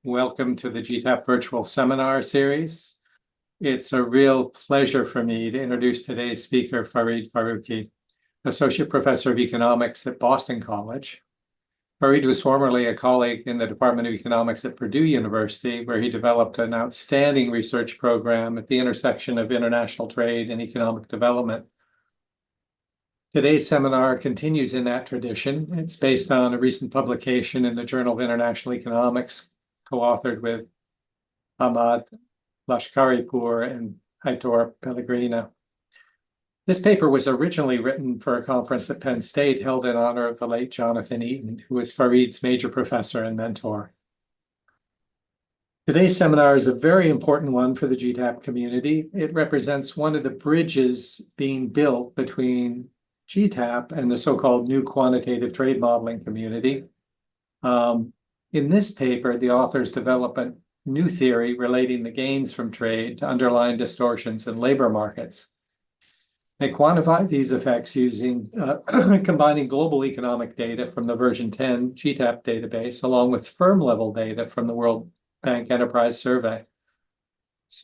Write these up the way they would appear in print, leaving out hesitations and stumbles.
Welcome to the GTAP virtual seminar series. It's a real pleasure for me to introduce today's speaker, Farid Faruqi, Associate Professor of Economics at Boston College. Farid was formerly a colleague in the Department of Economics at Purdue University, where he developed an outstanding research program at the intersection of international trade and economic development. Today's seminar continues in that tradition. It's based on a recent publication in the Journal of International Economics, co-authored with Ahmad Lashkaripour and Aitor Pellegrino. This paper was originally written for a conference at Penn State held in honor of the late Jonathan Eaton, who was Farid's major professor and mentor. Today's seminar is a very important one for the GTAP community. It represents one of the bridges being built between GTAP and the so-called new quantitative trade modeling community. In this paper, the authors develop a new theory relating the gains from trade to underlying distortions in labor markets. They quantify these effects using combining global economic data from the version 10 GTAP database, along with firm-level data from the World Bank Enterprise Survey.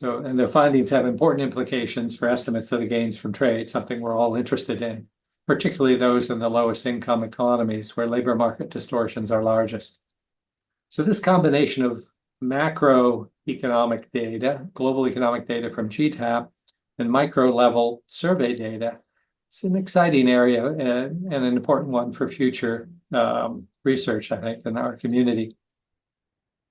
And their findings have important implications for estimates of the gains from trade, something we're all interested in, particularly those in the lowest income economies where labor market distortions are largest. So this combination of macroeconomic data, global economic data from GTAP, and micro-level survey data, it's an exciting area and an important one for future research, I think, in our community.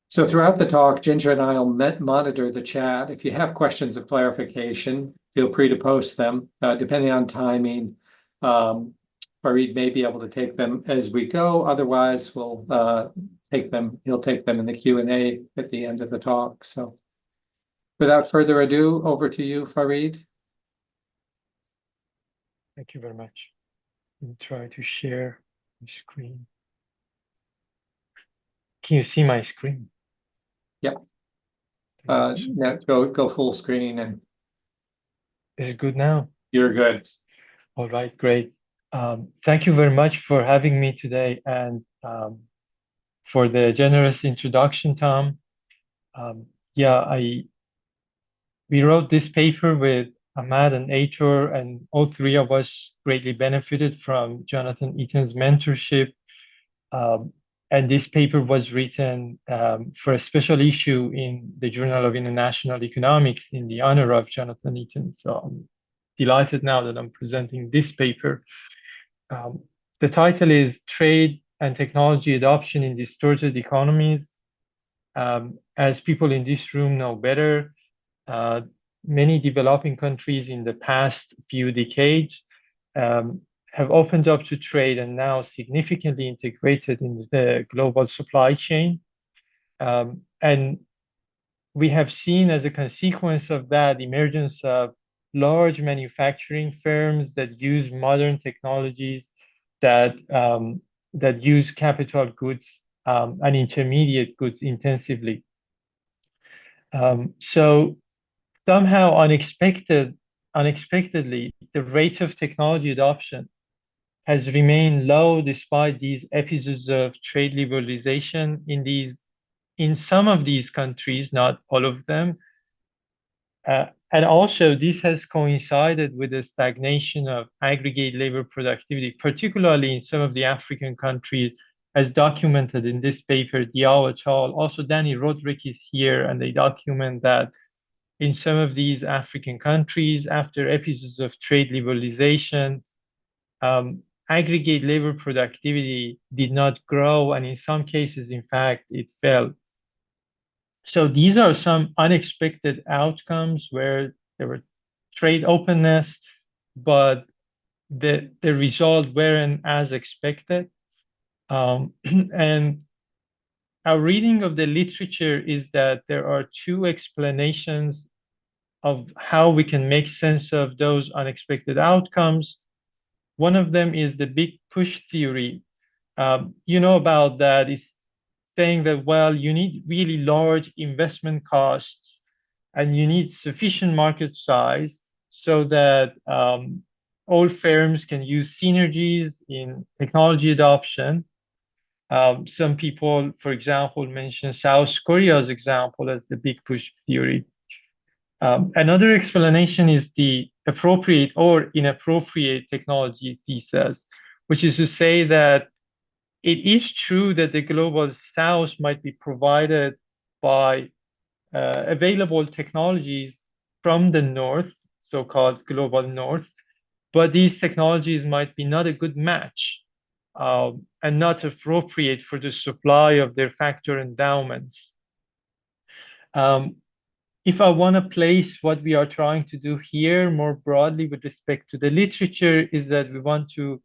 So throughout the talk, Ginger and I will monitor the chat. If you have questions of clarification, feel free to post them. Depending on timing, Farid may be able to take them as we go. Otherwise, he'll take them in the Q&A at the end of the talk. So without further ado, over to you, Farid. Thank you very much. I'll try to share my screen. Can you see my screen? Yep. Now go full screen and. Is it good now? You're good. All right, great. Thank you very much for having me today and for the generous introduction, Tom. We wrote this paper with Ahmad and Aitor, and all three of us greatly benefited from Jonathan Eaton's mentorship. And this paper was written for a special issue in the Journal of International Economics in the honor of Jonathan Eaton. So I'm delighted now that I'm presenting this paper. The title is Trade and Technology Adoption in Distorted Economies. As people in this room know better, many developing countries in the past few decades have opened up to trade and now significantly integrated in the global supply chain. And we have seen as a consequence of that emergence of large manufacturing firms that use modern technologies that use capital goods and intermediate goods intensively. So somehow unexpectedly, the rate of technology adoption has remained low despite these episodes of trade liberalization in some of these countries, not all of them. And also, this has coincided with the stagnation of aggregate labor productivity, particularly in some of the African countries, as documented in this paper, Diao et al. Also, Danny Roderick is here, and they document that in some of these African countries, after episodes of trade liberalization, aggregate labor productivity did not grow, and in some cases, in fact, it fell. So these are some unexpected outcomes where there were trade openness, but the result weren't as expected. And our reading of the literature is that there are two explanations of how we can make sense of those unexpected outcomes. One of them is the big push theory. You know about that. It's saying that, well, you need really large investment costs and you need sufficient market size so that all firms can use synergies in technology adoption. Some people, for example, mention South Korea's example as the big push theory. Another explanation is the appropriate or inappropriate technology thesis, which is to say that it is true that the global south might be provided by available technologies from the north, so-called global north, but these technologies might be not a good match and not appropriate for the supply of their factor endowments. If I want to place what we are trying to do here more broadly with respect to the literature, is that we want to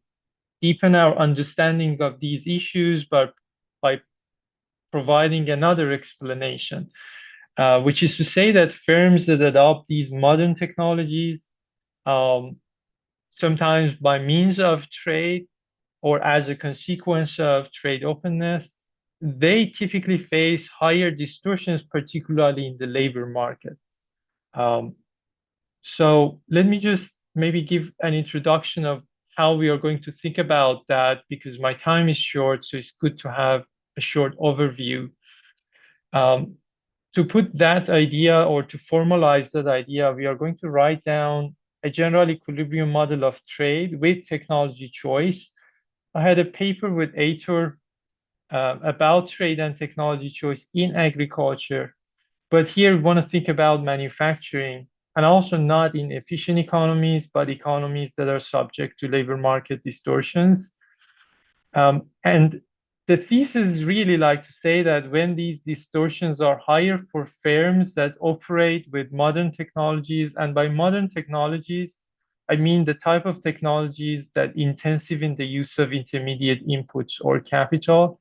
deepen our understanding of these issues by providing another explanation, which is to say that firms that adopt these modern technologies, sometimes by means of trade or as a consequence of trade openness, they typically face higher distortions, particularly in the labor market. So let me just maybe give an introduction of how we are going to think about that, because my time is short, so it's good to have a short overview. To put that idea or to formalize that idea, we are going to write down a general equilibrium model of trade with technology choice. I had a paper with Aitor about trade and technology choice in agriculture, but here we want to think about manufacturing and also not in efficient economies, but economies that are subject to labor market distortions. And the thesis is really like to say that when these distortions are higher for firms that operate with modern technologies, and by modern technologies, I mean the type of technologies that intensive in the use of intermediate inputs or capital,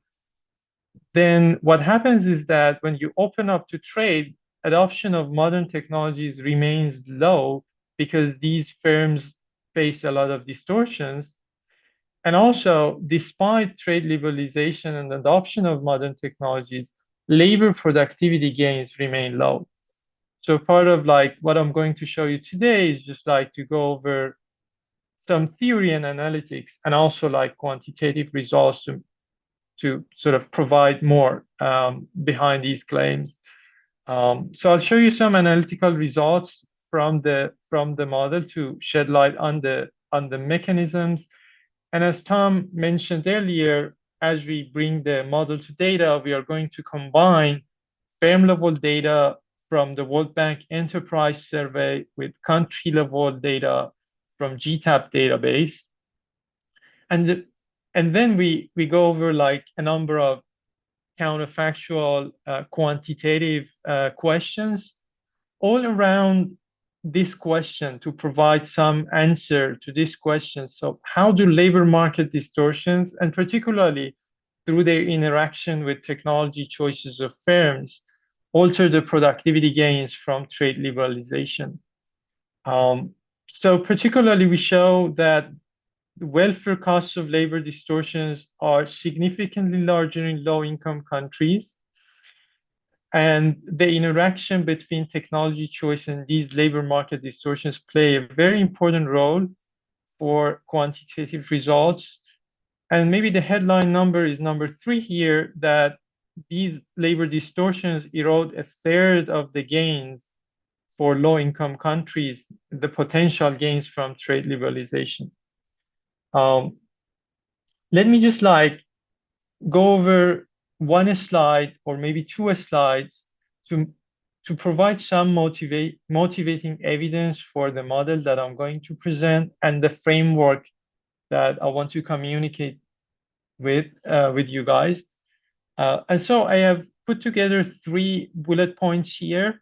then what happens is that when you open up to trade, adoption of modern technologies remains low because these firms face a lot of distortions. And also, despite trade liberalization and adoption of modern technologies, labor productivity gains remain low. So part of like what I'm going to show you today is just like to go over some theory and analytics and also like quantitative results to sort of provide more behind these claims. So I'll show you some analytical results from the model to shed light on the mechanisms. And as Tom mentioned earlier, as we bring the model to data, we are going to combine firm level data from the World Bank Enterprise Survey with country level data from GTAP database. And then we go over like a number of counterfactual quantitative questions all around this question to provide some answer to this question. So how do labor market distortions, and particularly through their interaction with technology choices of firms, alter the productivity gains from trade liberalization? So particularly we show that the welfare costs of labor distortions are significantly larger in low-income countries. And the interaction between technology choice and these labor market distortions play a very important role for quantitative results. And maybe the headline number is number 3 here, that these labor distortions erode a third of the gains for low-income countries, the potential gains from trade liberalization. Let me just like go over one slide or maybe 2 slides to provide some motivating evidence for the model that I'm going to present and the framework that I want to communicate with you guys. And so I have put together 3 bullet points here.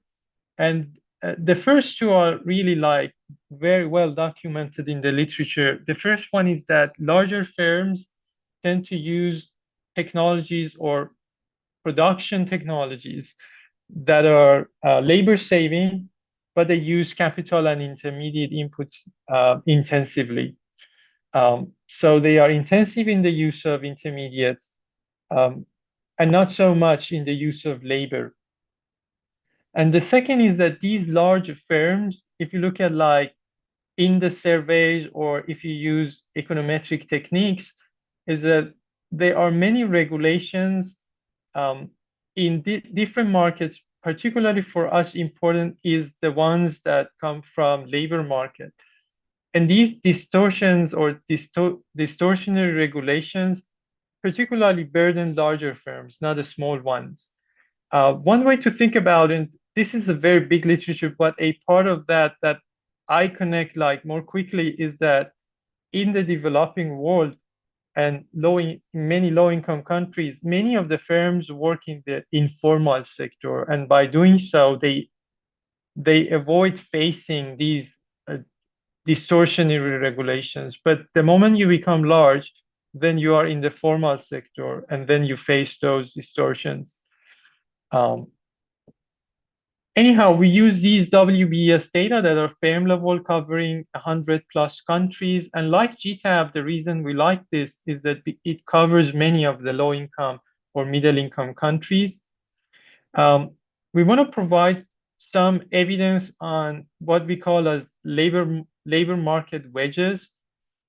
And the first 2 are really like very well documented in the literature. The first one is that larger firms tend to use technologies or production technologies that are labor saving, but they use capital and intermediate inputs intensively. So they are intensive in the use of intermediates and not so much in the use of labor. And the second is that these large firms, if you look at like in the surveys or if you use econometric techniques, is that there are many regulations in different markets. Particularly for us, important is the ones that come from labor market. And these distortions or distortionary regulations particularly burden larger firms, not the small ones. One way to think about it, this is a very big literature, but a part of that I connect like more quickly is that in the developing world and many low-income countries, many of the firms work in the informal sector, and by doing so, they avoid facing these uh, distortionary regulations. But the moment you become large, then you are in the formal sector, and then you face those distortions. Anyhow, we use these WBS data that are firm level covering 100 plus countries. And like GTAP, the reason we like this is that it covers many of the low income or middle income countries. We want to provide some evidence on what we call as labor market wedges.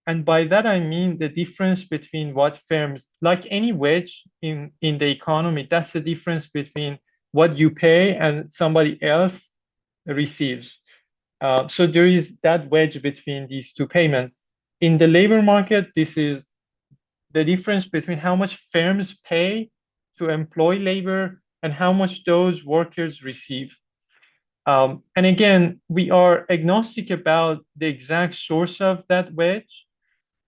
And by that, I mean the difference between what firms, like any wedge in the economy, that's the difference between what you pay and somebody else receives. So there is that wedge between these two payments. In the labor market, this is the difference between how much firms pay to employ labor and how much those workers receive. And again, we are agnostic about the exact source of that wedge.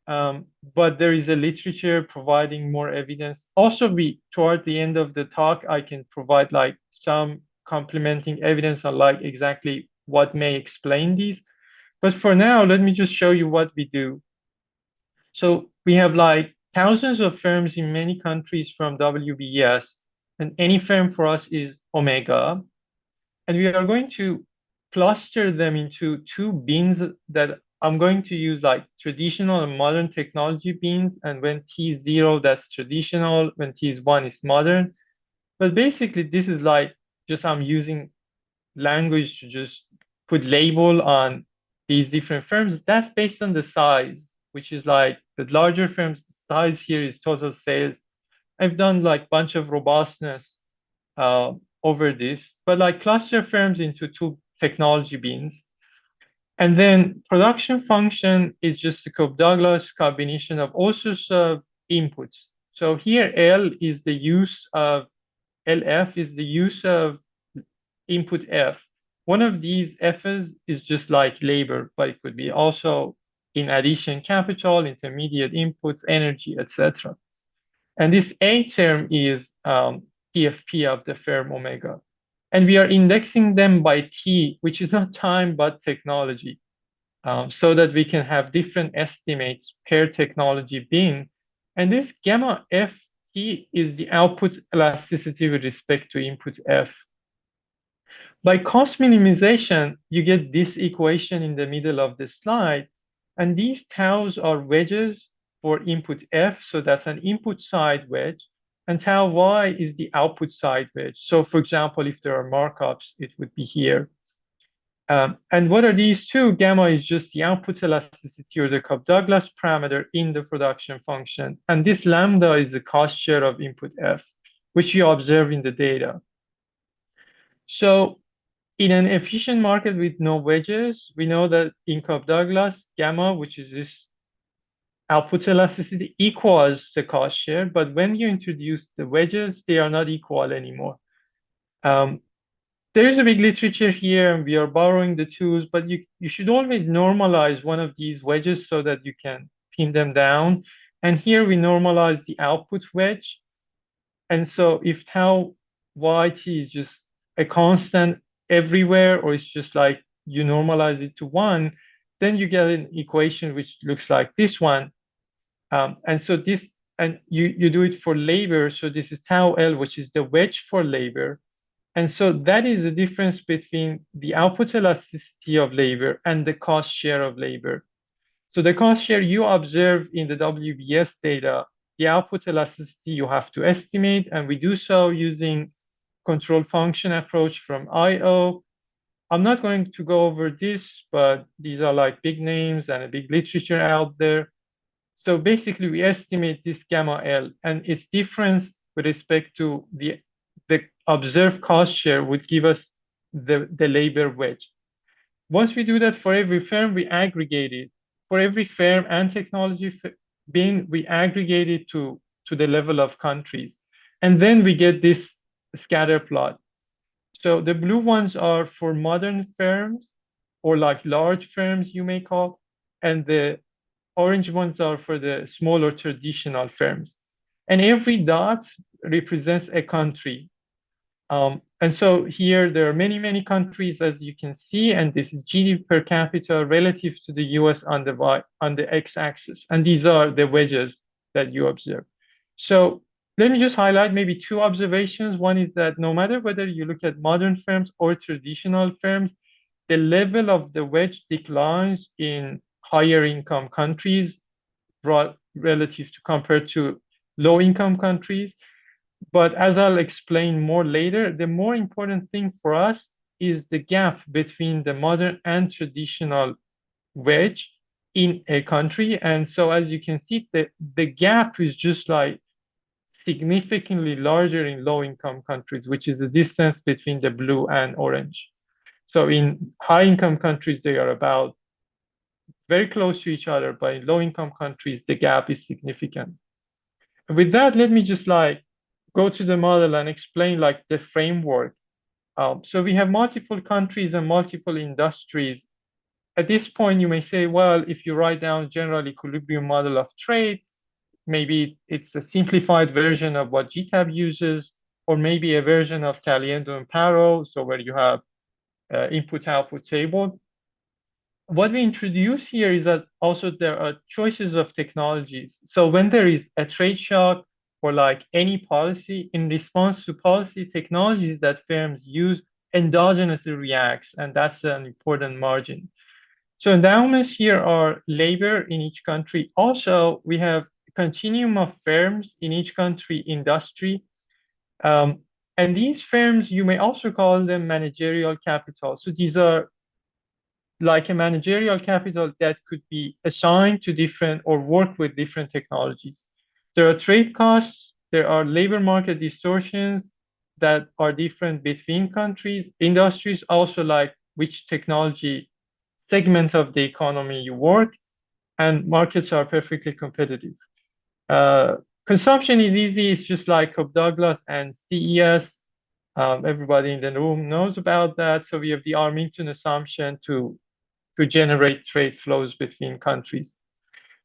But there is a literature providing more evidence. Also, toward the end of the talk, I can provide like some complementing evidence on like exactly what may explain these. But for now, let me just show you what we do. So we have like thousands of firms in many countries from WBS, and any firm for us is Omega. And we are going to cluster them into two bins that I'm going to use like traditional and modern technology beans. And when T is 0, that's traditional. When T is 1, is modern. But basically, this is like just I'm using language to just put label on these different firms. That's based on the size, which is like the larger firms, the size here is total sales. I've done like bunch of robustness uh, over this, but like cluster firms into two technology beans. And then production function is just a Cobb-Douglas combination of all sorts of inputs. So here L is the use of, LF is the use of input F. One of these F's is just like labor, but it could be also in addition capital, intermediate inputs, energy, etc. And this A term is TFP of the firm Omega. And we are indexing them by T, which is not time, but technology, so that we can have different estimates per technology bin. And this gamma FT is the output elasticity with respect to input F. By cost minimization, you get this equation in the middle of the slide. And these taus are wedges for input F. So that's an input side wedge. And tau Y is the output side wedge. So for example, if there are markups, it would be here. And what are these two? Gamma is just the output elasticity or the Cobb-Douglas parameter in the production function. And this lambda is the cost share of input F, which you observe in the data. So in an efficient market with no wedges, we know that in Cobb-Douglas, gamma, which is this output elasticity, equals the cost share. But when you introduce the wedges, they are not equal anymore. There is a big literature here, and we are borrowing the tools, but you should always normalize one of these wedges so that you can pin them down. And here we normalize the output wedge. And so if tau yt is just a constant everywhere, or it's just like you normalize it to 1, then you get an equation which looks like this one. And so this, and you do it for labor. So this is tau L, which is the wedge for labor. And so that is the difference between the output elasticity of labor and the cost share of labor. So the cost share you observe in the WBS data, the output elasticity you have to estimate, and we do so using control function approach from IO. I'm not going to go over this, but these are like big names and a big literature out there. So basically, we estimate this gamma L, and its difference with respect to the observed cost share would give us the labor wedge. Once we do that for every firm, we aggregate it. For every firm and technology bin, we aggregate it to the level of countries. And then we get this scatter plot. So the blue ones are for modern firms, or like large firms, you may call, and the orange ones are for the smaller traditional firms. And every dot represents a country. And so here there are many, many countries, as you can see, and this is GDP per capita relative to the US on the x-axis. And these are the wedges that you observe. So let me just highlight maybe two observations. One is that no matter whether you look at modern firms or traditional firms, the level of the wedge declines in higher income countries relative to compared to low income countries. But as I'll explain more later, the more important thing for us is the gap between the modern and traditional wedge in a country. And so as you can see, the gap is just like significantly larger in low income countries, which is the distance between the blue and orange. So in high income countries, they are about very close to each other, but in low income countries, the gap is significant. With that, let me just like go to the model and explain like the framework. So we have multiple countries and multiple industries. At this point, you may say, well, if you write down general equilibrium model of trade, maybe it's a simplified version of what GTAP uses, or maybe a version of Caliendo and Paro, so where you have input-output table. What we introduce here is that also there are choices of technologies. So when there is a trade shock or like any policy, in response to policy, technologies that firms use endogenously reacts, and that's an important margin. So endowments here are labor in each country. Also, we have a continuum of firms in each country industry. And these firms, you may also call them managerial capital. So these are like a managerial capital that could be assigned to different or work with different technologies. There are trade costs, there are labor market distortions that are different between countries, industries, also like which technology segment of the economy you work, and markets are perfectly competitive. Consumption is easy, it's just like Cobb Douglas and CES. Everybody in the room knows about that. So we have the Armington assumption to generate trade flows between countries.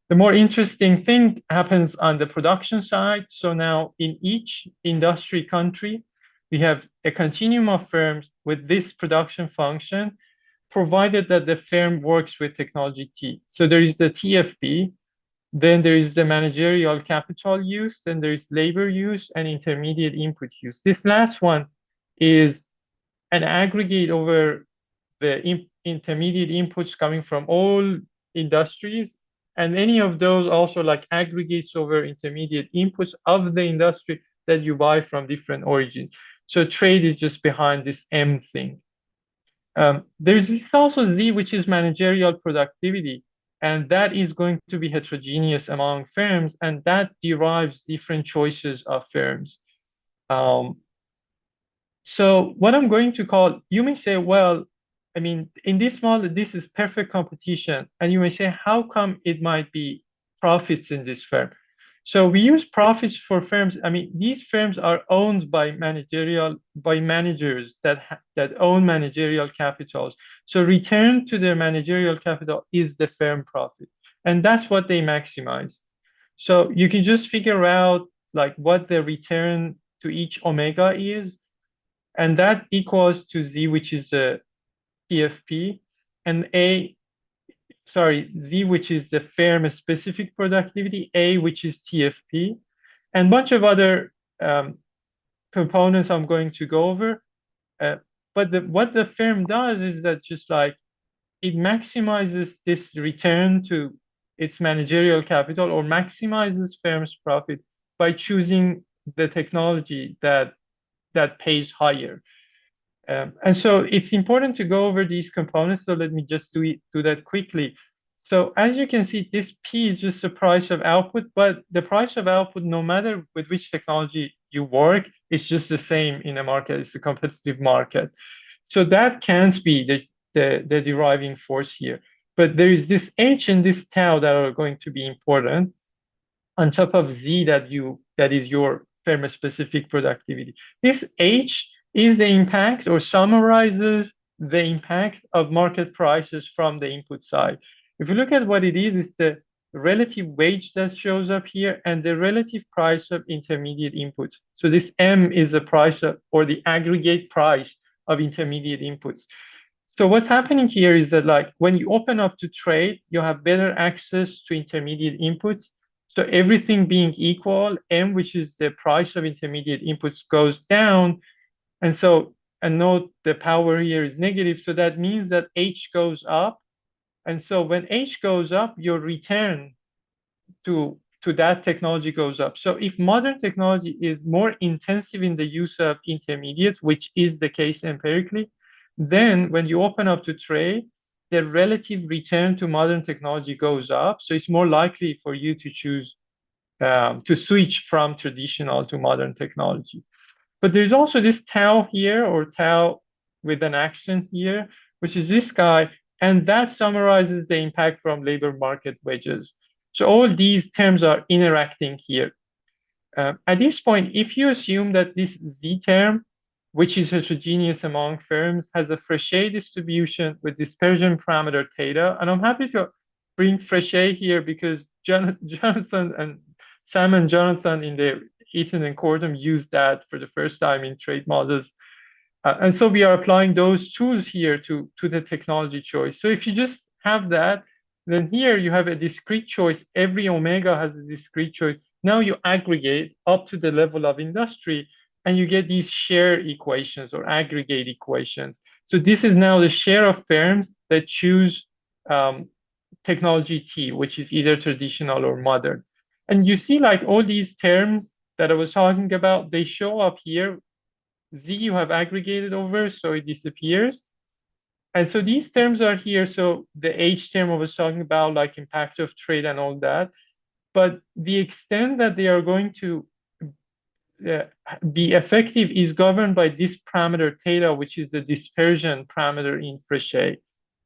The more interesting thing happens on the production side. So now in each industry country, we have a continuum of firms with this production function, provided that the firm works with technology T. So there is the TFP, then there is the managerial capital use, then there is labor use and intermediate input use. This last one is an aggregate over the intermediate inputs coming from all industries, and any of those also like aggregates over intermediate inputs of the industry that you buy from different origins. So trade is just behind this M thing. There's also Z, which is managerial productivity, and that is going to be heterogeneous among firms, and that derives different choices of firms. So what I'm going to call, you may say, well, I mean, in this model, this is perfect competition. And you may say, how come it might be profits in this firm? So we use profits for firms. I mean, these firms are owned by managers that own managerial capitals. So return to their managerial capital is the firm profit. And that's what they maximize. So you can just figure out like what the return to each omega is. And that equals to Z, which is the TFP, and Z, which is the firm specific productivity, A, which is TFP, and bunch of other components I'm going to go over. But what the firm does is that just like it maximizes this return to its managerial capital or maximizes firm's profit by choosing the technology that pays higher. And so it's important to go over these components. So let me just do that quickly. So as you can see, this P is just the price of output, but the price of output, no matter with which technology you work, is just the same in a market. It's a competitive market. So that can't be the deriving force here. But there is this H and this tau that are going to be important on top of Z that is your firm specific productivity. This H is the impact or summarizes the impact of market prices from the input side. If you look at what it is, it's the relative wage that shows up here and the relative price of intermediate inputs. So this M is the price of, or the aggregate price of intermediate inputs. So what's happening here is that like when you open up to trade, you have better access to intermediate inputs. So everything being equal, M, which is the price of intermediate inputs, goes down. And so, and note the power here is negative. So that means that H goes up. And so when H goes up, your return to that technology goes up. So if modern technology is more intensive in the use of intermediates, which is the case empirically, then when you open up to trade, the relative return to modern technology goes up. So it's more likely for you to choose to switch from traditional to modern technology. But there's also this tau here, or tau with an accent here, which is this guy, and that summarizes the impact from labor market wages. So all these terms are interacting here. At this point, if you assume that this Z term, which is heterogeneous among firms, has a Frechet distribution with dispersion parameter theta, and I'm happy to bring Frechet here because Jonathan and Sam and Jonathan in their Eaton and Cordham used that for the first time in trade models. And so we are applying those tools here to the technology choice. So if you just have that, then here you have a discrete choice. Every omega has a discrete choice. Now you aggregate up to the level of industry and you get these share equations or aggregate equations. So this is now the share of firms that choose technology T, which is either traditional or modern. And you see like all these terms that I was talking about, they show up here. Z you have aggregated over, so it disappears. And so these terms are here. So the H term I was talking about, like impact of trade and all that. But the extent that they are going to be effective is governed by this parameter theta, which is the dispersion parameter in Frechet,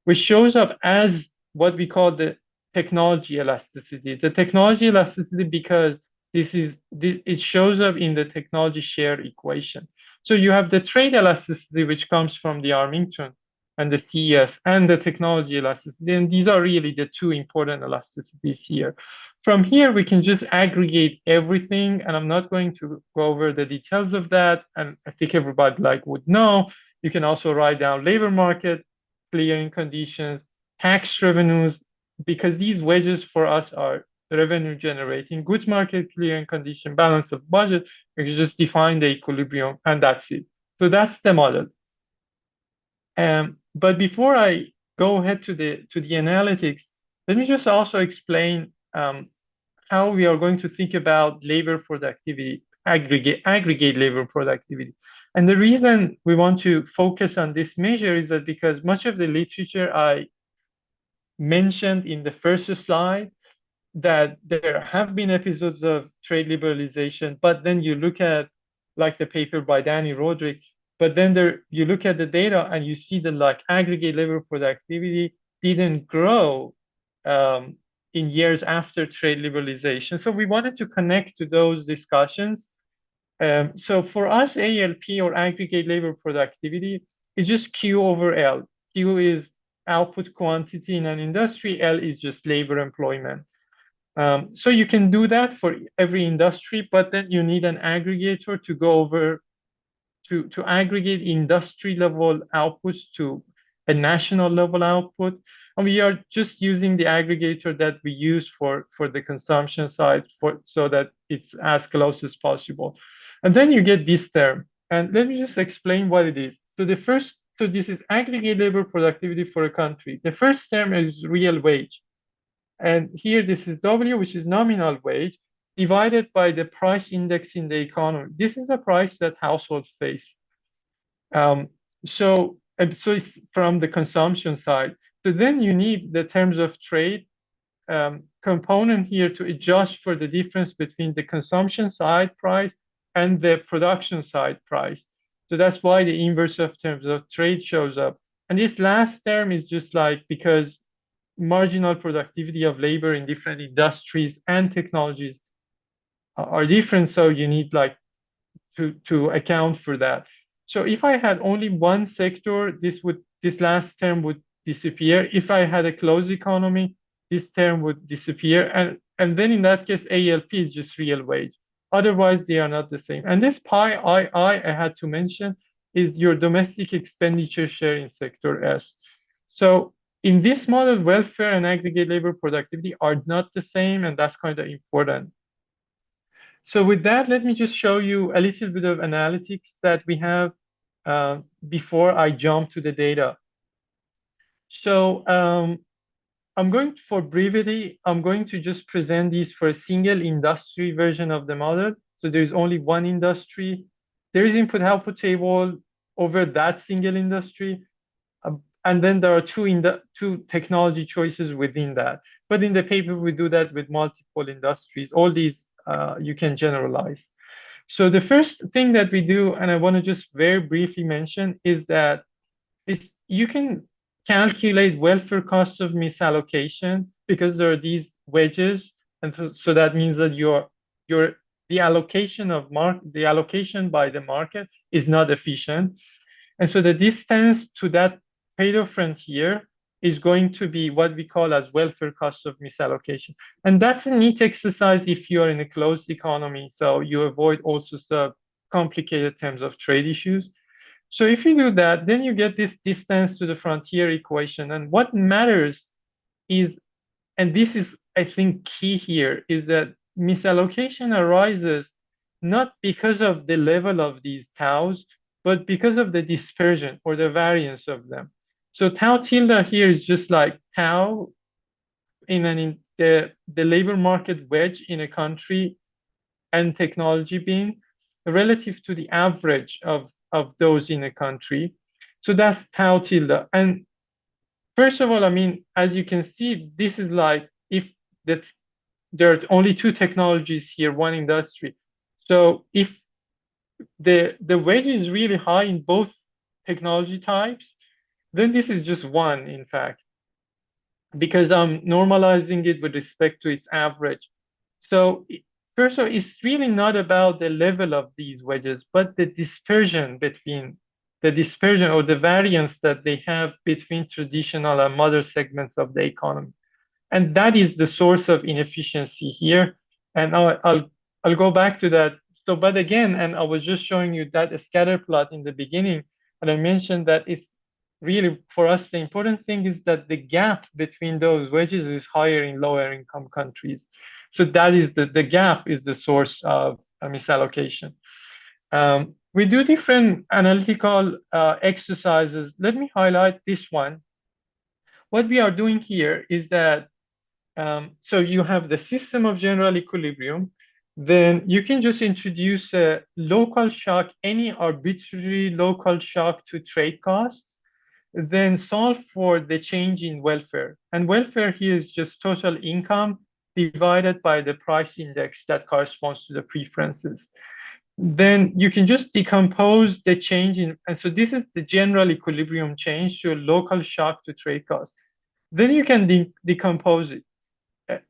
which shows up as what we call the technology elasticity. The technology elasticity because it shows up in the technology share equation. So you have the trade elasticity, which comes from the Armington and the CS and the technology elasticity. And these are really the two important elasticities here. From here, we can just aggregate everything. And I'm not going to go over the details of that. And I think everybody would know. You can also write down labor market, clearing conditions, tax revenues, because these wages for us are revenue generating, goods market clearing condition, balance of budget. We can just define the equilibrium and that's it. So that's the model. But before I go ahead to the analytics, let me just also explain how we are going to think about labor productivity, aggregate labor productivity. And the reason we want to focus on this measure is that because much of the literature I mentioned in the first slide, that there have been episodes of trade liberalization, but then you look at like the paper by Danny Roderick, but then you look at the data and you see that like aggregate labor productivity didn't grow in years after trade liberalization. So we wanted to connect to those discussions. So for us, ALP or aggregate labor productivity is just Q over L. Q is output quantity in an industry, L is just labor employment. So you can do that for every industry, but then you need an aggregator to go over to aggregate industry level outputs to a national level output. And we are just using the aggregator that we use for the consumption side so that it's as close as possible. And then you get this term. And let me just explain what it is. So this is aggregate labor productivity for a country. The first term is real wage. And here this is W, which is nominal wage, divided by the price index in the economy. This is a price that households face. So from the consumption side. So then you need the terms of trade component here to adjust for the difference between the consumption side price and the production side price. So that's why the inverse of terms of trade shows up. And this last term is just like because marginal productivity of labor in different industries and technologies are different. So you need like to account for that. So if I had only one sector, this last term would disappear. If I had a closed economy, this term would disappear. And then in that case, ALP is just real wage. Otherwise, they are not the same. And this pi I had to mention is your domestic expenditure share in sector S. So in this model, welfare and aggregate labor productivity are not the same, and that's kind of important. So with that, let me just show you a little bit of analytics that we have before I jump to the data. So I'm going for brevity, I'm going to just present these for a single industry version of the model. So there's only one industry. There is input-output table over that single industry. And then there are two technology choices within that. But in the paper, we do that with multiple industries. All these you can generalize. So the first thing that we do, and I want to just very briefly mention, is that you can calculate welfare costs of misallocation because there are these wedges, and so that means that the allocation by the market is not efficient, and so the distance to that trade-off frontier is going to be what we call as welfare cost of misallocation. And that's a neat exercise if you are in a closed economy, so you avoid all sorts of complicated terms of trade issues. So if you do that, then you get this distance to the frontier equation. And what matters is, and this is, I think, key here, is that misallocation arises not because of the level of these taus, but because of the dispersion or the variance of them. So tau tilde here is just like tau in the labor market wedge in a country and technology being relative to the average of those in a country. So that's tau tilde. And first of all, I mean, as you can see, this is like if there are only two technologies here, one industry. So if the wedge is really high in both technology types, then this is just one, in fact, because I'm normalizing it with respect to its average. So first of all, it's really not about the level of these wedges, but the dispersion or the variance that they have between traditional and modern segments of the economy. And that is the source of inefficiency here. And I'll go back to that. So, but again, and I was just showing you that scatter plot in the beginning, and I mentioned that it's really, for us, the important thing is that the gap between those wedges is higher in lower income countries. So that is the gap is the source of misallocation. We do different analytical exercises. Let me highlight this one. What we are doing here is that, so you have the system of general equilibrium, then you can just introduce a local shock, any arbitrary local shock to trade costs, then solve for the change in welfare. And welfare here is just total income divided by the price index that corresponds to the preferences. Then you can just decompose the change in, and so this is the general equilibrium change to a local shock to trade cost. Then you can decompose it.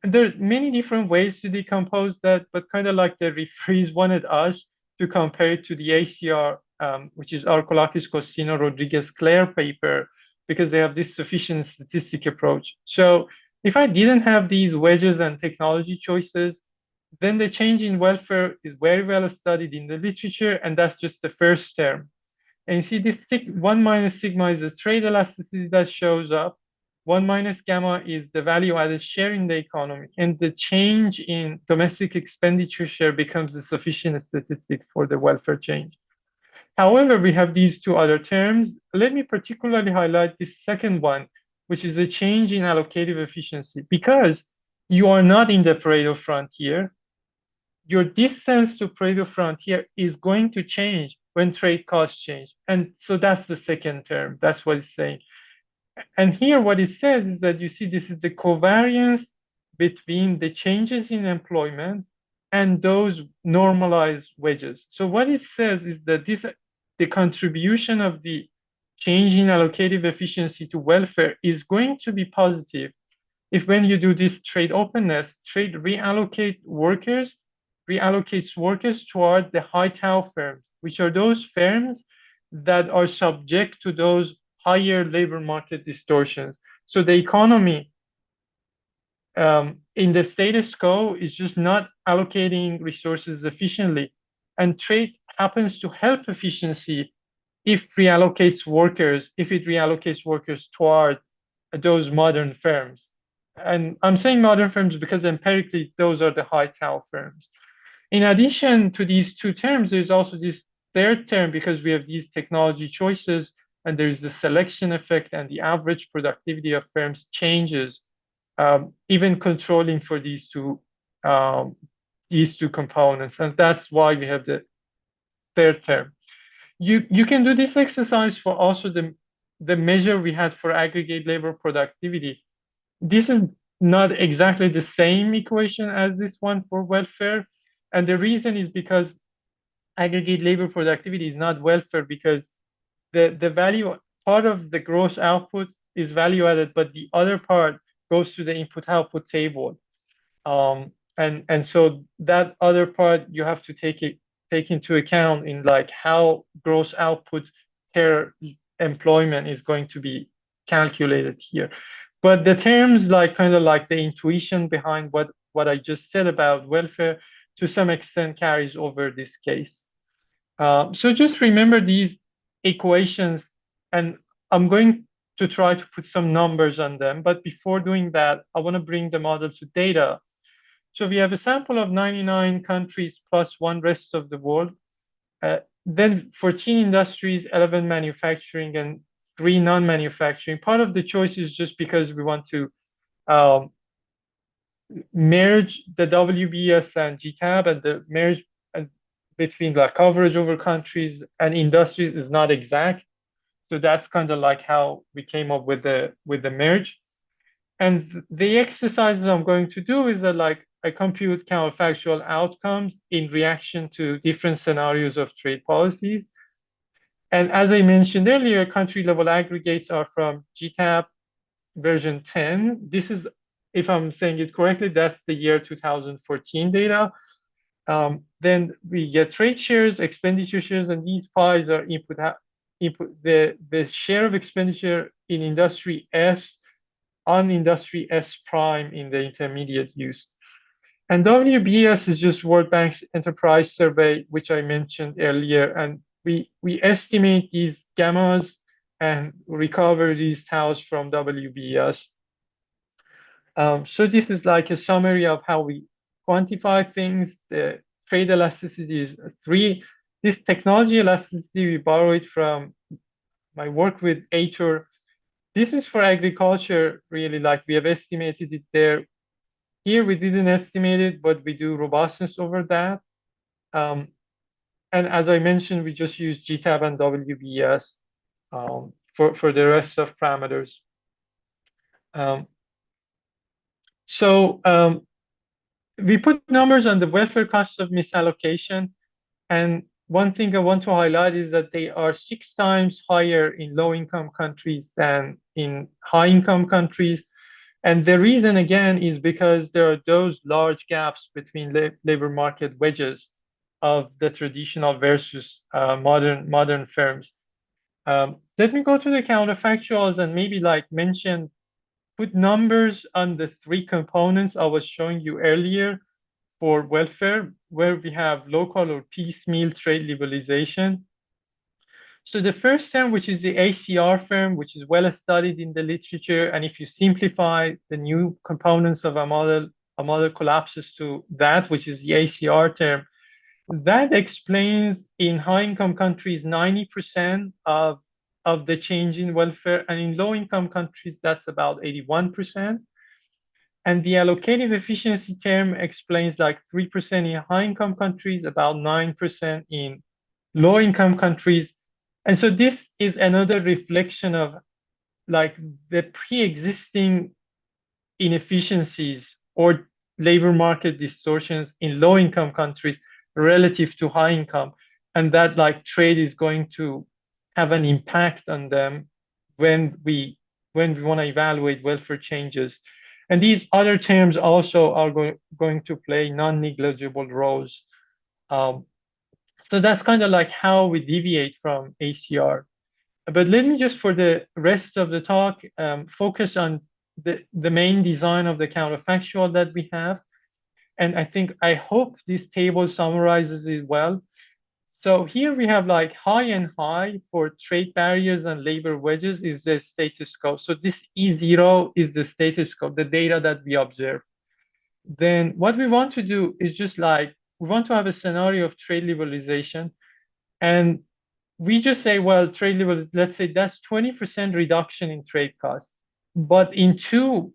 There are many different ways to decompose that, but kind of like the referees wanted us to compare it to the ACR, which is Arkolakis, Costino, Rodriguez, Clare paper, because they have this sufficient statistic approach. So if I didn't have these wedges and technology choices, then the change in welfare is very well studied in the literature, and that's just the first term. And you see this 1 minus sigma is the trade elasticity that shows up. 1 minus gamma is the value added share in the economy, and the change in domestic expenditure share becomes the sufficient statistic for the welfare change. However, we have these two other terms. Let me particularly highlight this second one, which is the change in allocative efficiency, because you are not in the Pareto frontier. Your distance to Pareto frontier is going to change when trade costs change. And so that's the second term. That's what it's saying. And here what it says is that you see this is the covariance between the changes in employment and those normalized wages. So what it says is that the contribution of the change in allocative efficiency to welfare is going to be positive if when you do this trade openness, trade reallocates workers toward the high tau firms, which are those firms that are subject to those higher labor market distortions. So the economy in the status quo is just not allocating resources efficiently. And trade happens to help efficiency if it reallocates workers toward those modern firms. And I'm saying modern firms because empirically, those are the high tau firms. In addition to these two terms, there's also this third term because we have these technology choices and there's the selection effect and the average productivity of firms changes, even controlling for these two components. And that's why we have the third term. You can do this exercise for also the measure we had for aggregate labor productivity. This is not exactly the same equation as this one for welfare. And the reason is because aggregate labor productivity is not welfare because the value part of the gross output is value added, but the other part goes to the input output table. And so that other part you have to take into account in like how gross output per employment is going to be calculated here. But the terms like kind of like the intuition behind what I just said about welfare to some extent carries over this case. So just remember these equations, and I'm going to try to put some numbers on them. But before doing that, I want to bring the model to data. So we have a sample of 99 countries plus one rest of the world. Then 14 industries, 11 manufacturing, and 3 non-manufacturing. Part of the choice is just because we want to merge the WBS and GTAP, and the merge between the coverage over countries and industries is not exact. So that's kind of like how we came up with the merge. And the exercises I'm going to do is that like I compute counterfactual outcomes in reaction to different scenarios of trade policies. And as I mentioned earlier, country level aggregates are from GTAP version 10. This is, if I'm saying it correctly, that's the year 2014 data. Then we get trade shares, expenditure shares, and these pies are input the share of expenditure in industry S on industry S prime in the intermediate use. And WBS is just World Bank's enterprise survey, which I mentioned earlier. And we estimate these gammas and recover these taus from WBS. So this is like a summary of how we quantify things. The trade elasticity is 3. This technology elasticity, we borrow it from my work with Ator. This is for agriculture, really, like we have estimated it there. Here we didn't estimate it, but we do robustness over that. And as I mentioned, we just use GTAP and WBS for the rest of parameters. We put numbers on the welfare costs of misallocation. And one thing I want to highlight is that they are 6 times higher in low-income countries than in high-income countries. And the reason, again, is because there are those large gaps between labor market wages of the traditional versus modern firms. Let me go to the counterfactuals and maybe like put numbers on the 3 components I was showing you earlier for welfare, where we have local or piecemeal trade liberalization. So the first term, which is the ACR firm, which is well studied in the literature, and if you simplify the new components of a model collapses to that, which is the ACR term. That explains in high-income countries 90% of the change in welfare, and in low-income countries, that's about 81%. And the allocative efficiency term explains like 3% in high-income countries, about 9% in low-income countries. And so this is another reflection of like the pre-existing inefficiencies or labor market distortions in low income countries relative to high income, and that like trade is going to have an impact on them when we want to evaluate welfare changes. And these other terms also are going to play non-negligible roles. So that's kind of like how we deviate from ACR. But let me just, for the rest of the talk, focus on the main design of the counterfactual that we have. And I hope this table summarizes it well. So here we have like high and high for trade barriers and labor wedges is the status quo. So this E0 is the status quo, the data that we observe. Then what we want to do is just like, we want to have a scenario of trade liberalization. And we just say, well, trade liberalization, let's say that's 20% reduction in trade costs, but in two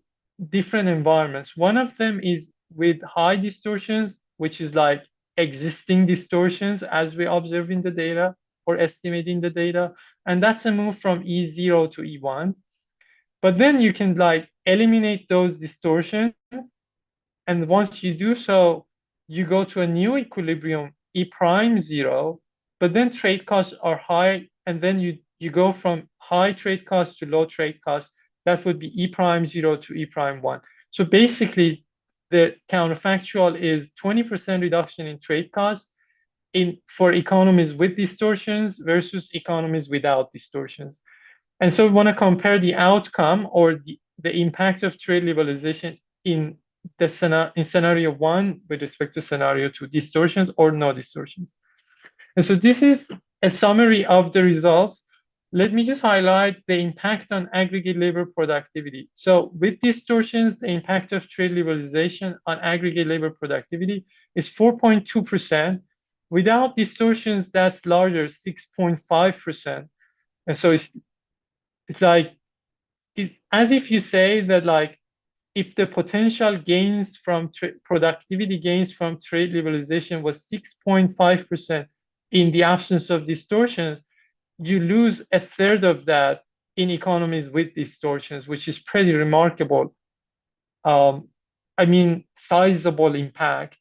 different environments. One of them is with high distortions, which is like existing distortions as we observe in the data or estimate in the data. And that's a move from E0 to E1. But then you can like eliminate those distortions. And once you do so, you go to a new equilibrium, E prime 0, but then trade costs are high. And then you go from high trade costs to low trade costs. That would be E prime 0 to E prime 1. So basically, the counterfactual is 20% reduction in trade costs for economies with distortions versus economies without distortions. And so we want to compare the outcome or the impact of trade liberalization in scenario 1 with respect to scenario 2, distortions or no distortions. And so this is a summary of the results. Let me just highlight the impact on aggregate labor productivity. So with distortions, the impact of trade liberalization on aggregate labor productivity is 4.2%. Without distortions, that's larger, 6.5%. And so it's like, it's as if you say that like, if the potential gains from productivity gains from trade liberalization was 6.5% in the absence of distortions, you lose a third of that in economies with distortions, which is pretty remarkable. Sizable impact.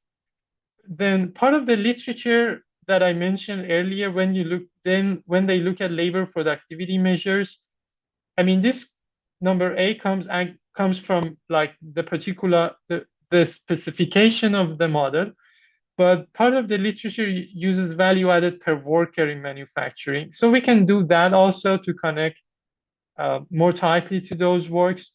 Then part of the literature that I mentioned earlier, when they look at labor productivity measures, this number A comes from like the specification of the model, but part of the literature uses value added per worker in manufacturing. So we can do that also to connect more tightly to those works,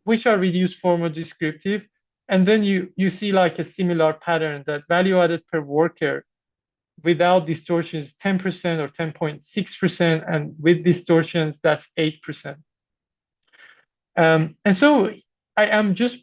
which are reduced form or descriptive. And then you see like a similar pattern that value added per worker without distortions 10% or 10.6%, and with distortions that's 8%. And so I am just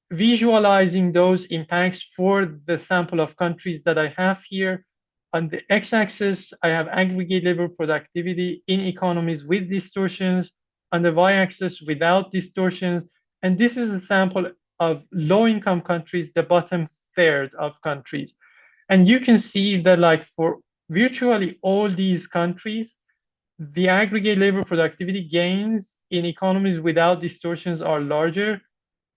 visualizing those impacts for the sample of countries that I have here. On the x-axis, I have aggregate labor productivity in economies with distortions. On the y-axis, without distortions. And this is a sample of low-income countries, the bottom third of countries. And you can see that like for virtually all these countries, the aggregate labor productivity gains in economies without distortions are larger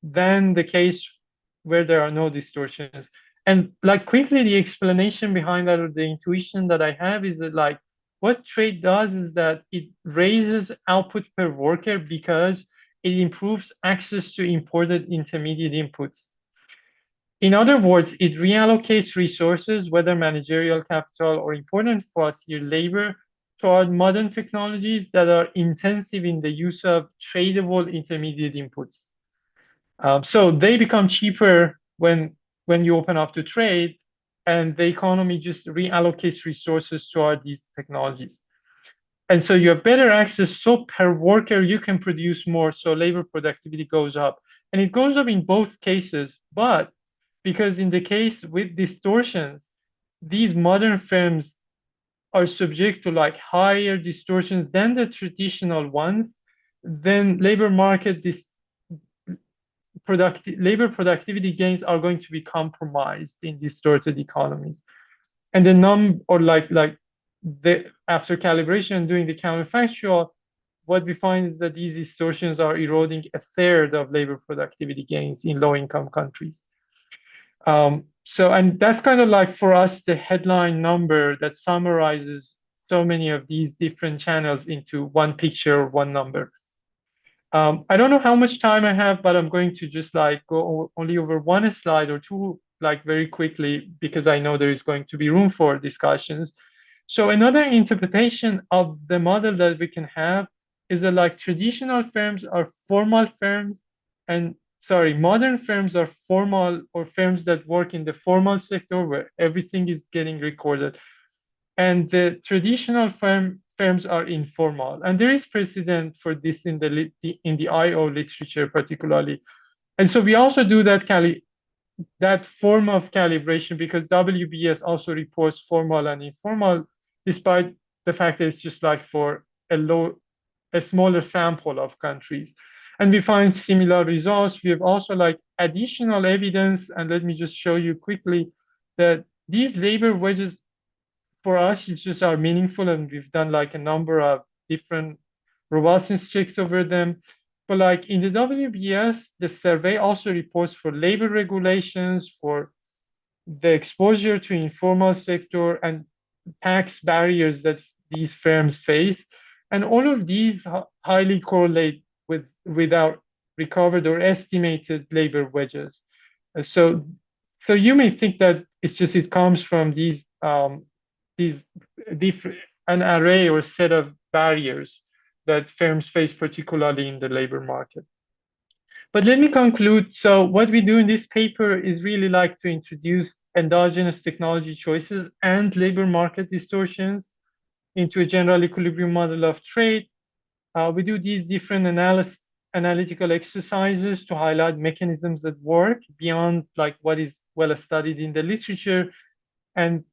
than the case where there are no distortions. And like quickly, the explanation behind that, or the intuition that I have, is that like what trade does is that it raises output per worker because it improves access to imported intermediate inputs. In other words, it reallocates resources, whether managerial capital or important for us here, labor, toward modern technologies that are intensive in the use of tradable intermediate inputs. So they become cheaper when you open up to trade, and the economy just reallocates resources toward these technologies. And so you have better access, so per worker you can produce more, so labor productivity goes up. And it goes up in both cases, but because in the case with distortions, these modern firms are subject to like higher distortions than the traditional ones, then labor productivity gains are going to be compromised in distorted economies. And the after calibration, doing the counterfactual, what we find is that these distortions are eroding a third of labor productivity gains in low-income countries. And that's kind of like for us the headline number that summarizes so many of these different channels into one picture or one number. I don't know how much time I have, but I'm going to just like go only over one slide or two, like very quickly, because I know there is going to be room for discussions. So another interpretation of the model that we can have is that like traditional firms are formal firms, and sorry, modern firms are formal or firms that work in the formal sector where everything is getting recorded. And the traditional firms are informal. And there is precedent for this in the IO literature particularly. And so we also do that form of calibration because WBS also reports formal and informal, despite the fact that it's just like for a smaller sample of countries. And we find similar results. We have also like additional evidence, and let me just show you quickly that these labor wages for us, it's just are meaningful, and we've done like a number of different robustness checks over them. But like in the WBS, the survey also reports for labor regulations, for the exposure to informal sector and tax barriers that these firms face. And all of these highly correlate with our recovered or estimated labor wages. So, so you may think that it comes from these different an array or set of barriers that firms face, particularly in the labor market. But let me conclude. So what we do in this paper is really like to introduce endogenous technology choices and labor market distortions into a general equilibrium model of trade. We do these different analytical exercises to highlight mechanisms that work beyond like what is well studied in the literature. And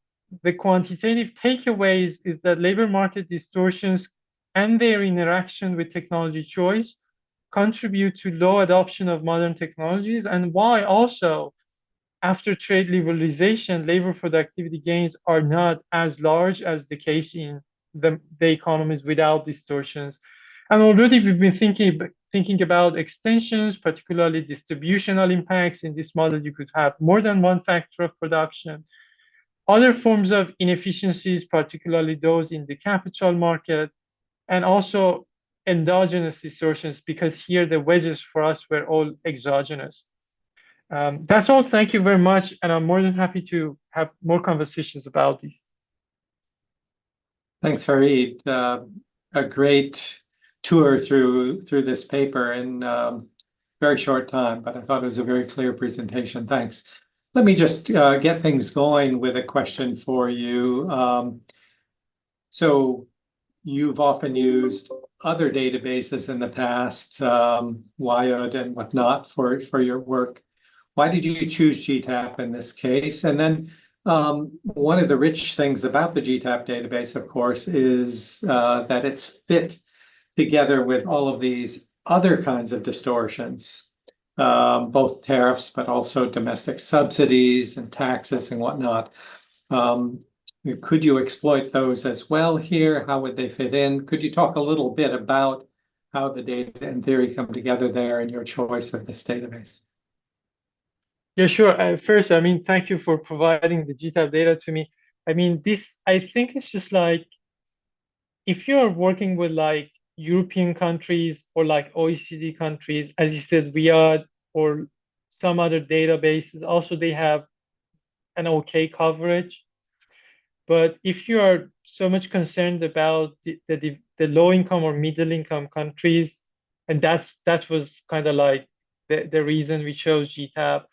the quantitative takeaways is that labor market distortions and their interaction with technology choice contribute to low adoption of modern technologies, and why also after trade liberalization, labor productivity gains are not as large as the case in the economies without distortions. And already we've been thinking about extensions, particularly distributional impacts. In this model, you could have more than one factor of production. Other forms of inefficiencies, particularly those in the capital market, and also endogenous distortions, because here the wedges for us were all exogenous. That's all. Thank you very much. And I'm more than happy to have more conversations about this. Thanks, Fareed. A great tour through this paper in very short time, but I thought it was a very clear presentation. Thanks. Let me just get things going with a question for you. So you've often used other databases in the past, WIOD and whatnot, for your work. Why did you choose GTAP in this case? And then one of the rich things about the GTAP database, of course, is that it's fit together with all of these other kinds of distortions, both tariffs, but also domestic subsidies and taxes and whatnot. Could you exploit those as well here? How would they fit in? Could you talk a little bit about how the data and theory come together there and your choice of this database? Yeah, sure. First, I mean, thank you for providing the GTAP data to me. I mean, I think it's just like, if you're working with like European countries or like OECD countries, as you said, WIOD or some other databases, also they have an okay coverage. But if you are so much concerned about the low income or middle income countries, and that was kind of like the reason we chose GTAP,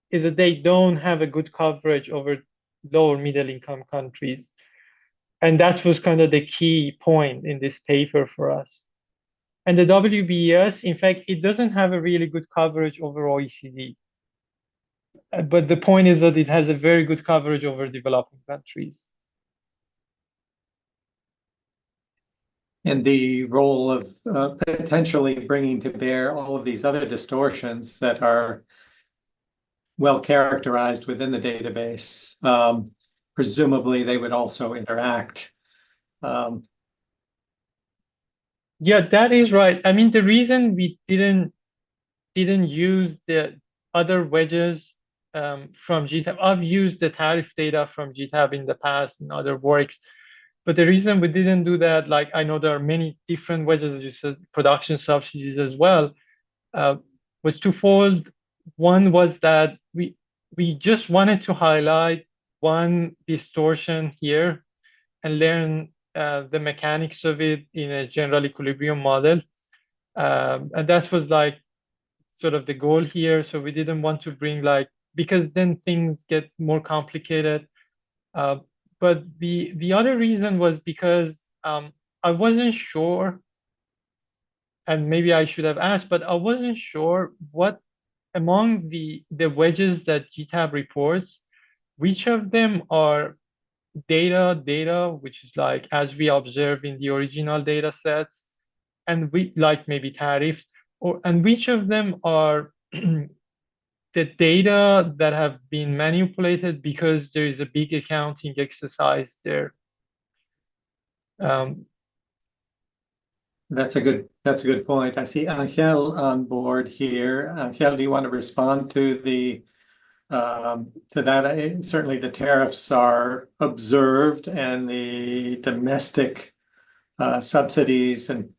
is that they don't have a good coverage over lower middle income countries. And that was kind of the key point in this paper for us. And the WBS, in fact, it doesn't have a really good coverage over OECD. But the point is that it has a very good coverage over developing countries. And the role of potentially bringing to bear all of these other distortions that are well characterized within the database. Presumably, they would also interact. Yeah, that is right. I mean, the reason we didn't use the other wedges from GTAP. I've used the tariff data from GTAP in the past in other works, but the reason we didn't do that, like I know there are many different wedges, as you said, production subsidies as well, uh, was twofold. One was that we just wanted to highlight one distortion here and learn the mechanics of it in a general equilibrium model. And that was like sort of the goal here. So we didn't want to bring like, because then things get more complicated. Uh, but the other reason was because I wasn't sure, and maybe I should have asked, but I wasn't sure what among the wedges that GTAB reports, which of them are data, which is like as we observe in the original data sets, and we like maybe tariffs, or and which of them are the data that have been manipulated because there is a big accounting exercise there. Um, That's a good point. I see Angel on board here. Angel, do you want to respond to that? Certainly the tariffs are observed and the domestic subsidies and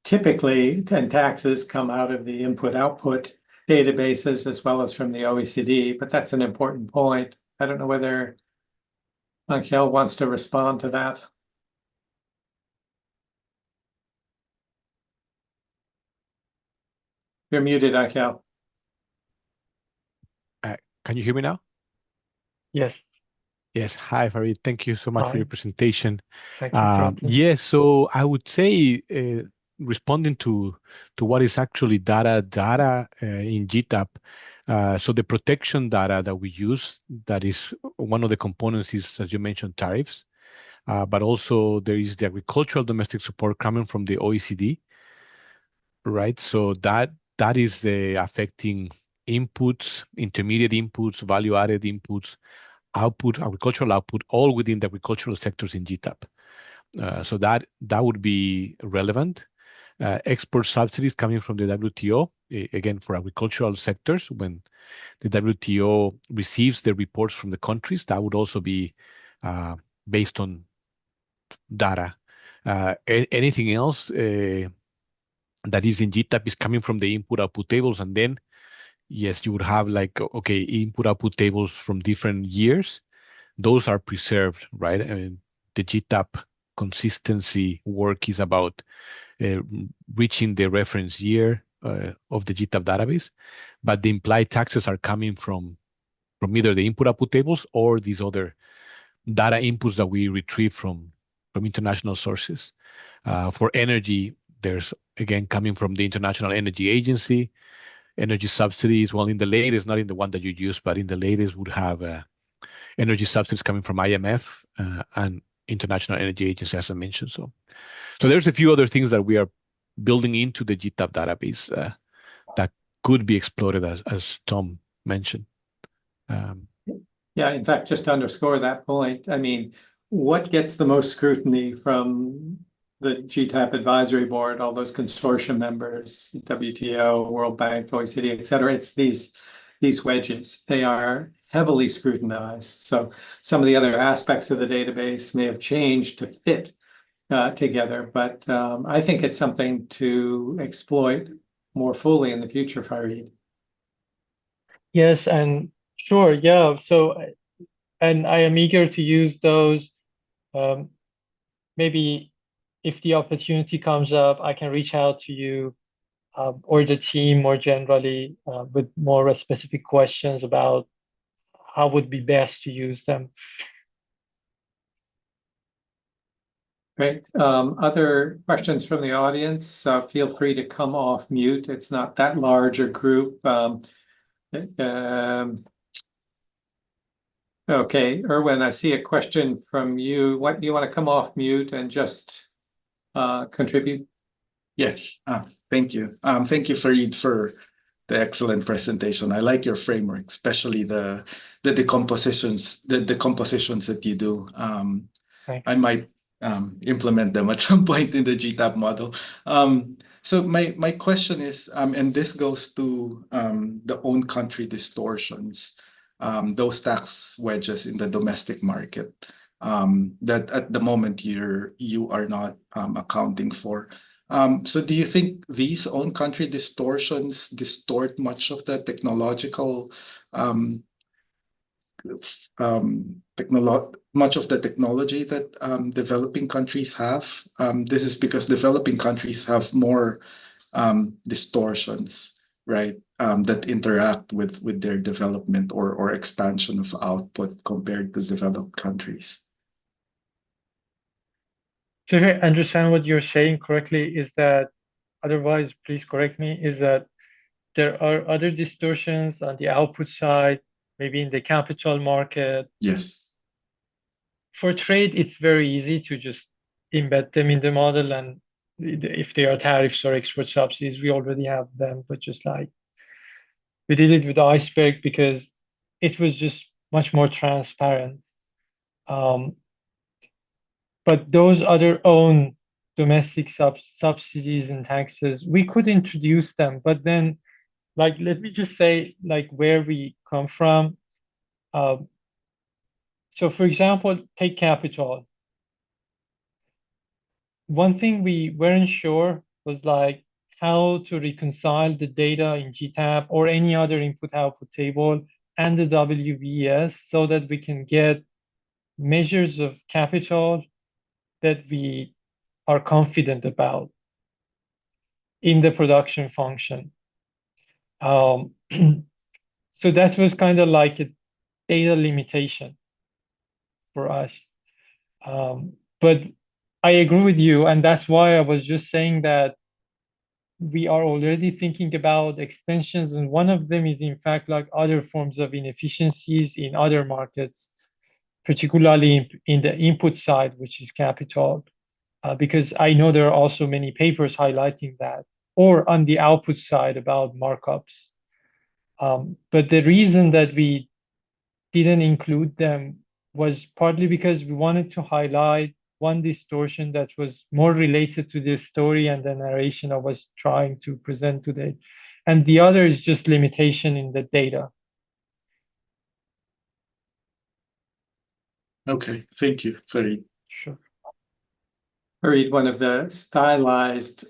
typically and taxes come out of the input-output databases as well as from the OECD, but that's an important point. I don't know whether Angel wants to respond to that. You're muted, Angel. Can you hear me now? yes, Yes. Hi, Farid. Thank you so much for hi, your presentation. thank you for attending. Yes, so I would say responding to what is actually data in GTAP. So the protection data that we use, that is one of the components is, as you mentioned, tariffs, but also there is the agricultural domestic support coming from the OECD, right? So that is affecting inputs, intermediate inputs, value-added inputs, output, agricultural output, all within the agricultural sectors in GTAP. So that would be relevant. Export subsidies coming from the WTO, again, for agricultural sectors, when the WTO receives the reports from the countries, that would also be based on data. Anything else that is in GTAP is coming from the input-output tables, and then, yes, you would have like, okay, input-output tables from different years. Those are preserved, right? I mean, the GTAP consistency work is about reaching the reference year of the GTAP database, but the implied taxes are coming from either the input-output tables or these other data inputs that we retrieve from international sources. For energy, there's again coming from the International Energy Agency, energy subsidies. Well, in the latest, not in the one that you use, but in the latest would have energy subsidies coming from IMF and International Energy Agency, as I mentioned. So there's a few other things that we are building into the GTAP database that could be exploited, as Tom mentioned. Yeah, in fact, just to underscore that point, I mean, what gets the most scrutiny from the GTAP advisory board, all those consortium members, WTO, World Bank, OECD, et cetera, it's these wedges. They are heavily scrutinized. So some of the other aspects of the database may have changed to fit together, but I think it's something to exploit more fully in the future, Farid. Yes, and sure, yeah. So, and I am eager to use those. Um, maybe if the opportunity comes up, I can reach out to you or the team more generally with more specific questions about how would be best to use them. Great. Other questions from the audience? Feel free to come off mute. It's not that large a group. Okay, Erwin, I see a question from you. What do you want to come off mute and just contribute? Yes, thank you. Thank you, Farid, for the excellent presentation. I like your framework, especially the decompositions that you do. Thanks. I might implement them at some point in the GTAP model. So my question is, and this goes to the own country distortions, those tax wedges in the domestic market that at the moment you are not accounting for. So do you think these own country distortions distort much of the technological much of the technology that developing countries have? This is because developing countries have more distortions, right? That interact with their development or expansion of output compared to developed countries. So if I understand what you're saying correctly, is that, otherwise, please correct me, is that there are other distortions on the output side, maybe in the capital market. Yes. For trade, it's very easy to just embed them in the model, and if they are tariffs or export subsidies, we already have them, but just like we did it with the iceberg because it was just much more transparent. But those other own domestic subsidies and taxes, we could introduce them, but then, like, let me just say, like, where we come from. So for example, take capital. One thing we weren't sure was like how to reconcile the data in GTAP or any other input-output table and the WBS so that we can get measures of capital that we are confident about in the production function. So that was kind of like a data limitation for us. But I agree with you, and that's why I was just saying that we are already thinking about extensions, and one of them is in fact like other forms of inefficiencies in other markets, particularly in the input side, which is capital, because I know there are also many papers highlighting that, or on the output side about markups. But the reason that we didn't include them was partly because we wanted to highlight one distortion that was more related to the story and the narration I was trying to present today. And the other is just limitation in the data. Okay, thank you, Farid. Sure. Farid, one of the stylized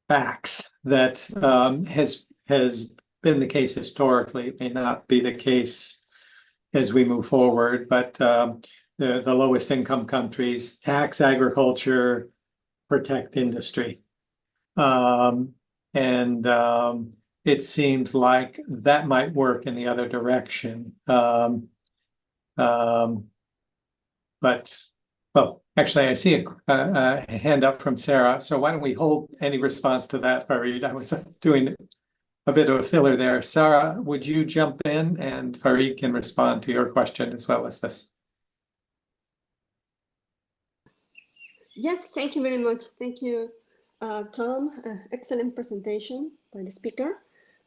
facts that has been the case historically, it may not be the case as we move forward, but the lowest income countries tax agriculture, protect industry. It seems like that might work in the other direction. But oh, actually, I see a hand up from Sarah. So why don't we hold any response to that, Farid? I was doing a bit of a filler there. Sarah, would you jump in and Farid can respond to your question as well as this? Yes, thank you very much. Thank you, Tom. Excellent presentation by the speaker.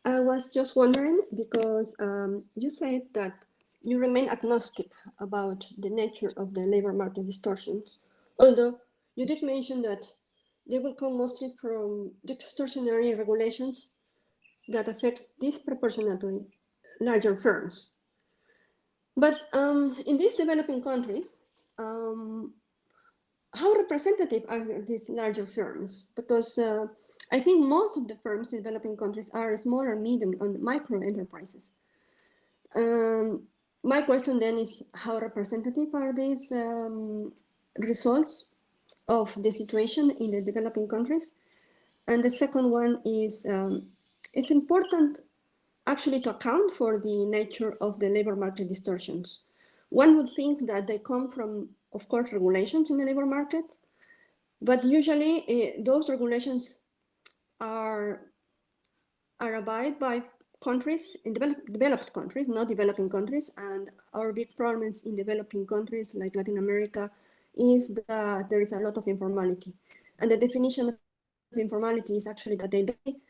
I was just wondering because you said that you remain agnostic about the nature of the labor market distortions, although you did mention that they will come mostly from distortionary regulations that affect disproportionately larger firms. But in these developing countries, how representative are these larger firms? Because I think most of the firms in developing countries are small or medium and micro enterprises. My question then is, how representative are these results of the situation in the developing countries? And the second one is, it's important actually to account for the nature of the labor market distortions. One would think that they come from, of course, regulations in the labor market, but usually those regulations are abided by countries, in developed countries, not developing countries. And our big problems in developing countries like Latin America is that there is a lot of informality. And the definition of informality is actually that they don't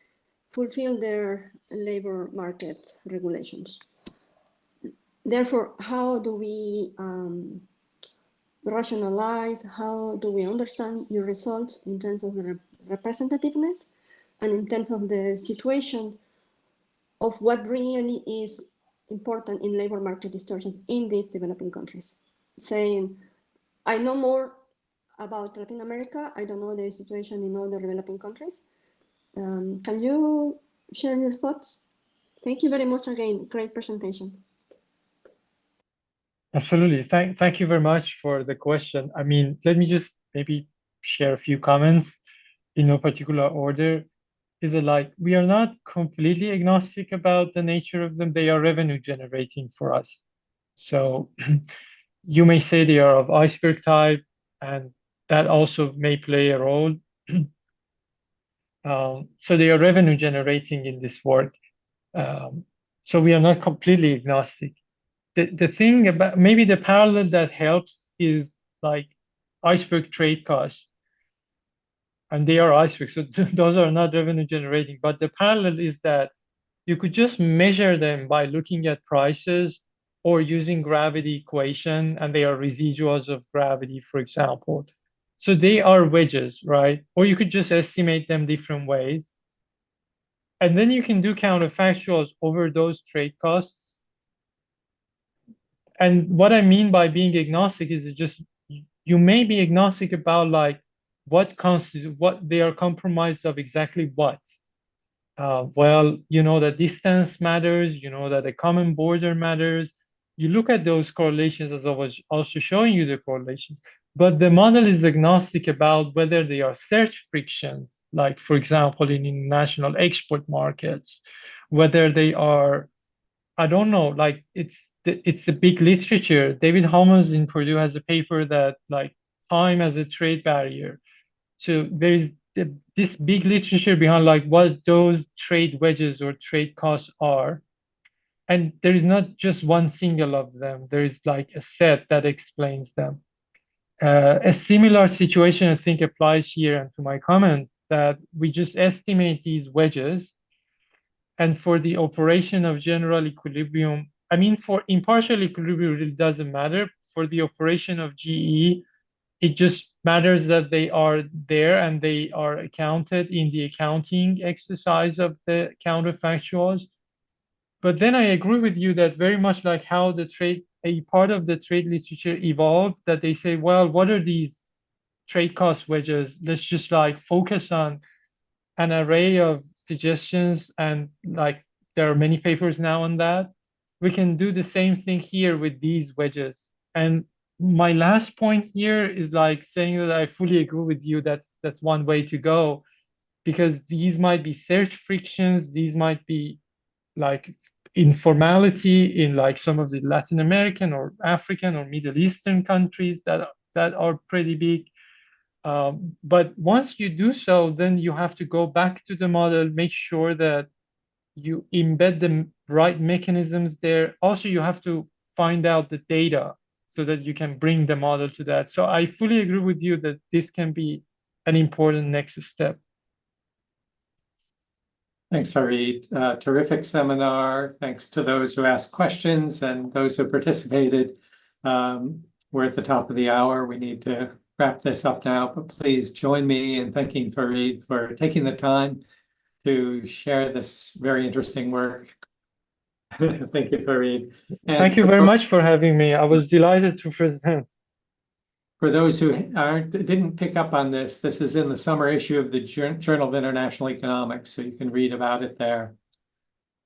fulfill their labor market regulations. Therefore, how do we rationalize, how do we understand your results in terms of the representativeness and in terms of the situation of what really is important in labor market distortion in these developing countries. Saying, I know more about Latin America, I don't know the situation in all the developing countries. Can you share your thoughts? Thank you very much again, great presentation. Absolutely. Thank you very much for the question. I mean, let me just maybe share a few comments in no particular order. Is it like we are not completely agnostic about the nature of them? They are revenue generating for us. So you may say they are of iceberg type, and that also may play a role. So they are revenue generating in this work. So we are not completely agnostic. The thing about maybe the parallel that helps is like iceberg trade costs. And they are icebergs, so those are not revenue generating. But the parallel is that you could just measure them by looking at prices or using gravity equation, and they are residuals of gravity, for example. So they are wedges, right? Or you could just estimate them different ways. And then you can do counterfactuals over those trade costs. And what I mean by being agnostic is just you may be agnostic about like what constitutes what they are compromised of exactly what. Well, you know that distance matters, you know that the common border matters. You look at those correlations, as I was also showing you the correlations, but the model is agnostic about whether they are search frictions, like for example, in international export markets, whether they are, I don't know, like it's a big literature. David Holmes in Purdue has a paper that like time as a trade barrier. So there is this big literature behind like what those trade wedges or trade costs are. And there is not just one single of them. There is like a set that explains them. A similar situation, I think, applies here and to my comment that we just estimate these wedges. And for the operation of general equilibrium, I mean, for impartial equilibrium, it really doesn't matter. For the operation of GE, it just matters that they are there and they are accounted in the accounting exercise of the counterfactuals. But then I agree with you that very much like how the trade, a part of the trade literature evolved, that they say, well, what are these trade cost wedges? Let's just like focus on an array of suggestions, and like there are many papers now on that. We can do the same thing here with these wedges. And my last point here is like saying that I fully agree with you. That's one way to go, because these might be search frictions. These might be like informality in like some of the Latin American or African or Middle Eastern countries that are pretty big. But once you do so, then you have to go back to the model, make sure that you embed the right mechanisms there. Also, you have to find out the data so that you can bring the model to that. So I fully agree with you that this can be an important next step. Thanks, Farid. Terrific seminar. Thanks to those who asked questions and those who participated. We're at the top of the hour. We need to wrap this up now, but please join me in thanking Farid for taking the time to share this very interesting work. Thank you, Farid. And thank you very much for having me. I was delighted to present. For those who didn't pick up on this, this is in the summer issue of the Journal of International Economics, so you can read about it there.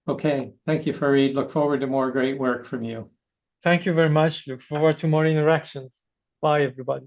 Okay, thank you, Farid. Look forward to more great work from you. Thank you very much. Look forward to more interactions. Bye, everybody.